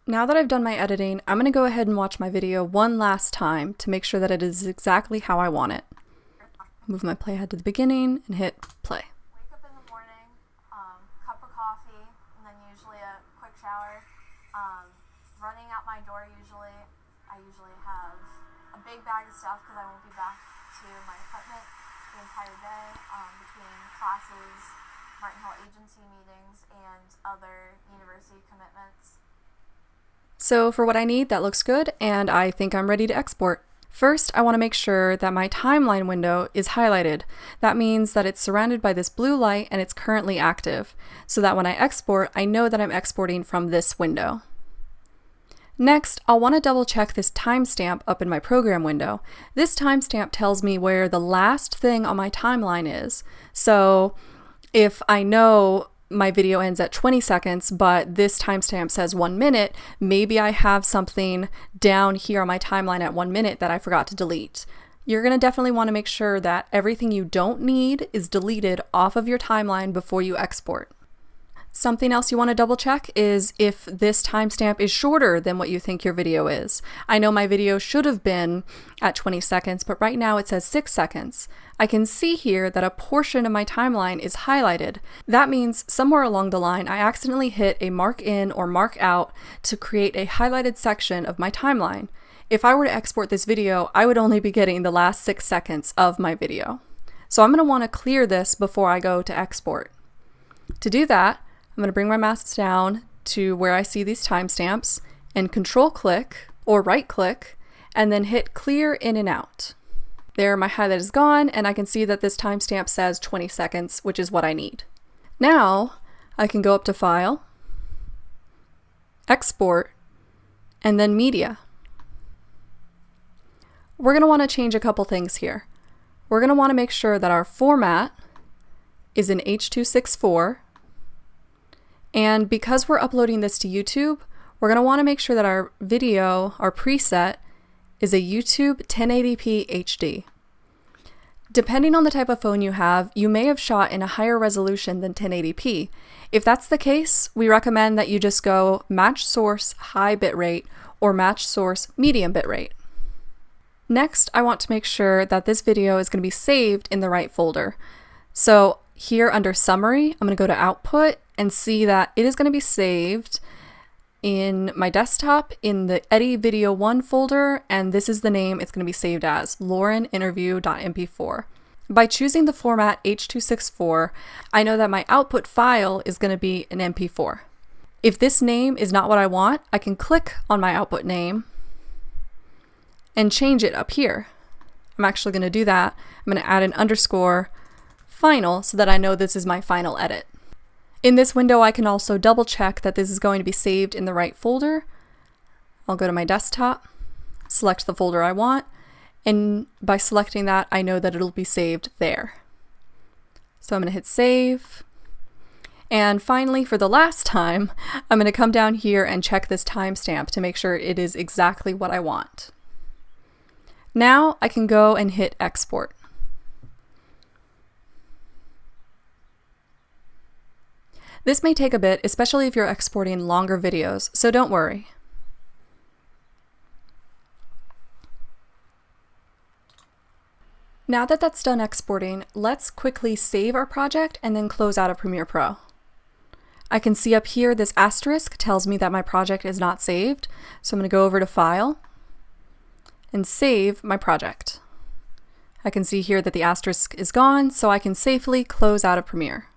Now that I've done my editing, I'm going to go ahead and watch my video one last time to make sure that it is exactly how I want it. Move my playhead to the beginning and hit play. Wake up in the morning, cup of coffee, and then usually a quick shower. Running out my door I usually have a big bag of stuff because I won't be back to my apartment the entire day between classes, Martin Hill agency meetings, and other university commitments. So for what I need, that looks good, and I think I'm ready to export. First, I want to make sure that my timeline window is highlighted. That means that it's surrounded by this blue light and it's currently active, so that when I export, I know that I'm exporting from this window. Next, I'll want to double check this timestamp up in my program window. This timestamp tells me where the last thing on my timeline is. So if I know my video ends at 20 seconds, but this timestamp says 1 minute, maybe I have something down here on my timeline at 1 minute that I forgot to delete. You're going to definitely want to make sure that everything you don't need is deleted off of your timeline before you export. Something else you want to double check is if this timestamp is shorter than what you think your video is. I know my video should have been at 20 seconds, but right now it says 6 seconds. I can see here that a portion of my timeline is highlighted. That means somewhere along the line, I accidentally hit a mark in or mark out to create a highlighted section of my timeline. If I were to export this video, I would only be getting the last 6 seconds of my video. So I'm going to want to clear this before I go to export. To do that, I'm going to bring my mouse down to where I see these timestamps and control click or right click and then hit clear in and out. There, my highlight is gone and I can see that this timestamp says 20 seconds, which is what I need. Now I can go up to File, Export, and then Media. We're going to want to change a couple things here. We're going to want to make sure that our format is in H.264. And because we're uploading this to YouTube, we're going to want to make sure that our video, our preset, is a YouTube 1080p HD. Depending on the type of phone you have, you may have shot in a higher resolution than 1080p. If that's the case, we recommend that you just go match source high bitrate or match source medium bitrate. Next, I want to make sure that this video is going to be saved in the right folder. So here under Summary, I'm going to go to Output and see that it is going to be saved in my desktop in the Eddie Video 1 folder, and this is the name it's going to be saved as, laureninterview.mp4. By choosing the format H.264, I know that my output file is going to be an MP4. If this name is not what I want, I can click on my output name and change it up here. I'm actually going to do that. I'm going to add an underscore final so that I know this is my final edit. In this window, I can also double check that this is going to be saved in the right folder. I'll go to my desktop, select the folder I want, and by selecting that, I know that it'll be saved there. So I'm going to hit save. And finally, for the last time, I'm going to come down here and check this timestamp to make sure it is exactly what I want. Now I can go and hit export. This may take a bit, especially if you're exporting longer videos, so don't worry. Now that that's done exporting, let's quickly save our project and then close out of Premiere Pro. I can see up here this asterisk tells me that my project is not saved, so I'm going to go over to File and save my project. I can see here that the asterisk is gone, so I can safely close out of Premiere.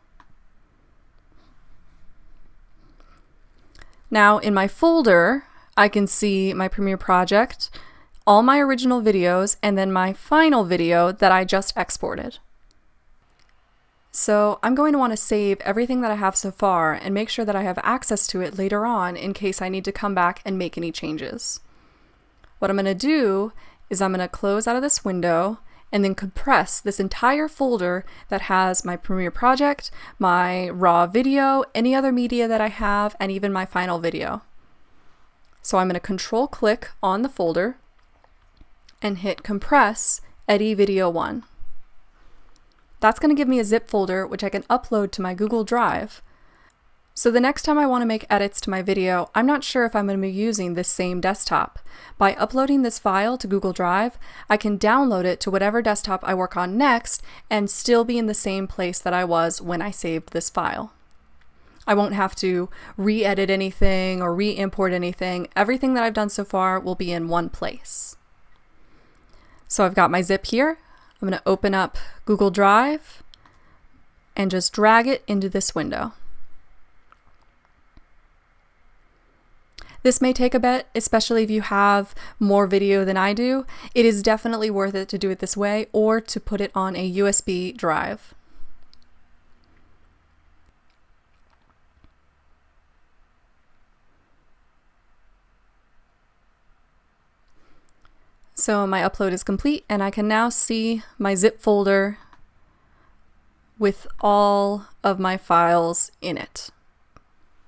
Now in my folder, I can see my Premiere project, all my original videos, and then my final video that I just exported. So I'm going to want to save everything that I have so far and make sure that I have access to it later on in case I need to come back and make any changes. What I'm going to do is I'm going to close out of this window and then compress this entire folder that has my Premiere project, my raw video, any other media that I have, and even my final video. So I'm going to control click on the folder and hit compress Eddie Video 1. That's going to give me a zip folder which I can upload to my Google Drive. So the next time I want to make edits to my video, I'm not sure if I'm going to be using this same desktop. By uploading this file to Google Drive, I can download it to whatever desktop I work on next and still be in the same place that I was when I saved this file. I won't have to re-edit anything or re-import anything. Everything that I've done so far will be in one place. So I've got my zip here. I'm going to open up Google Drive and just drag it into this window. This may take a bit, especially if you have more video than I do. It is definitely worth it to do it this way or to put it on a USB drive. So my upload is complete and I can now see my zip folder with all of my files in it.